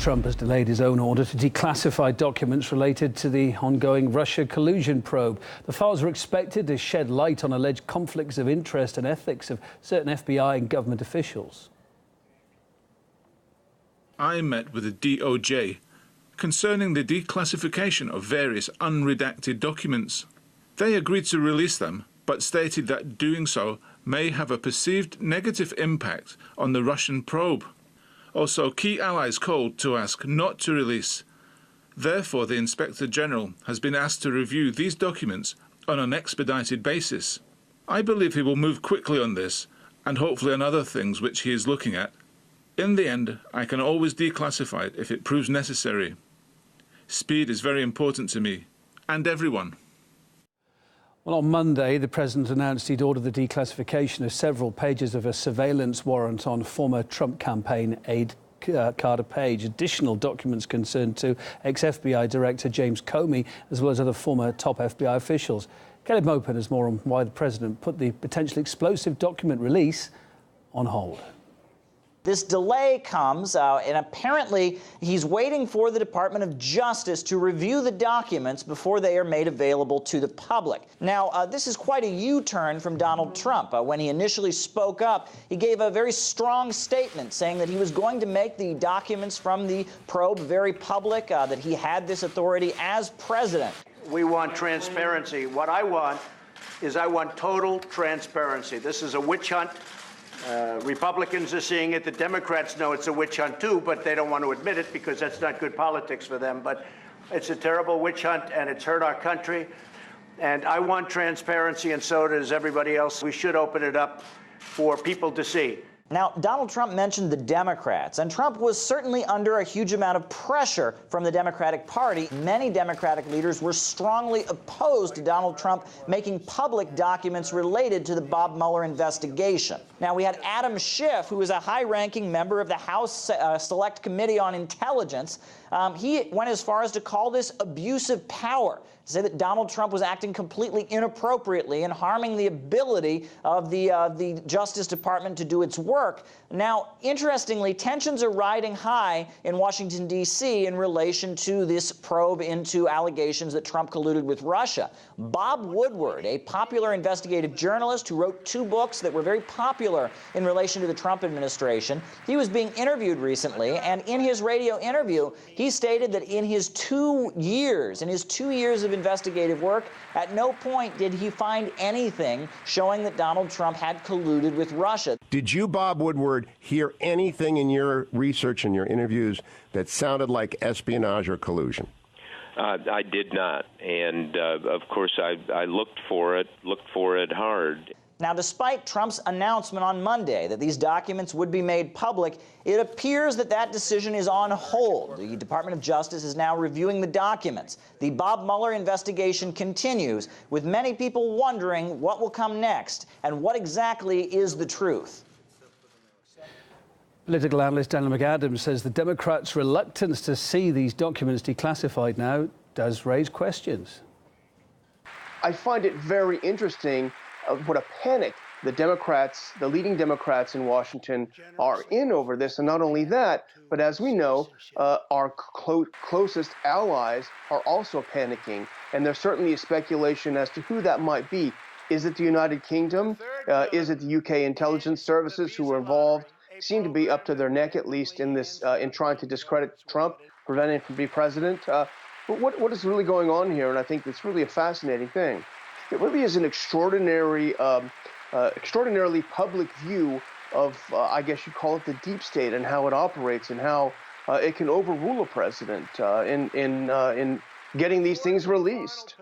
Trump has delayed his own order to declassify documents related to the ongoing Russia collusion probe. The files are expected to shed light on alleged conflicts of interest and ethics of certain FBI and government officials. I met with the DOJ concerning the declassification of various unredacted documents. They agreed to release them, but stated that doing so may have a perceived negative impact on the Russian probe. Also, key allies called to ask not to release. Therefore, the Inspector General has been asked to review these documents on an expedited basis. I believe he will move quickly on this, and hopefully on other things which he is looking at. In the end, I can always declassify it if it proves necessary. Speed is very important to me, and everyone. Well, on Monday, the president announced he'd ordered the declassification of several pages of a surveillance warrant on former Trump campaign aide Carter Page. Additional documents concerned to ex-FBI Director James Comey, as well as other former top FBI officials. Maupin has more on why the president put the potentially explosive document release on hold. This delay comes, and apparently he's waiting for the Department of Justice to review the documents before they are made available to the public. Now, this is quite a U-turn from Donald Trump. When he initially spoke up, he gave a very strong statement saying that he was going to make the documents from the probe very public, that he had this authority as president. We want transparency. What I want total transparency. This is a witch hunt. Republicans are seeing it. The Democrats know it's a witch hunt, too, but they don't want to admit it because that's not good politics for them. But it's a terrible witch hunt, and it's hurt our country. And I want transparency, and so does everybody else. We should open it up for people to see. Now, Donald Trump mentioned the Democrats, and Trump was certainly under a huge amount of pressure from the Democratic Party. Many Democratic leaders were strongly opposed to Donald Trump making public documents related to the Bob Mueller investigation. Now, we had Adam Schiff, who is a high-ranking member of the House Select Committee on Intelligence. He went as far as to call this abusive power, to say that Donald Trump was acting completely inappropriately and harming the ability of the Justice Department to do its work. Now, interestingly, tensions are riding high in Washington, D.C. in relation to this probe into allegations that Trump colluded with Russia. Bob Woodward, a popular investigative journalist who wrote 2 books that were very popular in relation to the Trump administration, he was being interviewed recently, and in his radio interview, he stated that in his 2 years of investigative work, at no point did he find anything showing that Donald Trump had colluded with Russia. Did you, Bob Woodward, hear anything in your research and your interviews that sounded like espionage or collusion? I did not, and of course I looked for it hard. Now, despite Trump's announcement on Monday that these documents would be made public, it appears that that decision is on hold. The Department of Justice is now reviewing the documents. The Bob Mueller investigation continues, with many people wondering what will come next and what exactly is the truth. Political analyst Daniel McAdams says the Democrats' reluctance to see these documents declassified now does raise questions. I find it very interesting what a panic the Democrats, the leading Democrats in Washington, are in over this. And not only that, but as we know, our closest allies are also panicking. And there's certainly a speculation as to who that might be. Is it the United Kingdom? Is it the UK intelligence services who are involved? Seem to be up to their neck, at least, in this, in trying to discredit Trump, prevent him from being president. But what is really going on here? And I think it's really a fascinating thing. It really is an extraordinarily public view of, I guess you'd call it the deep state and how it operates and how it can overrule a president in getting these things released.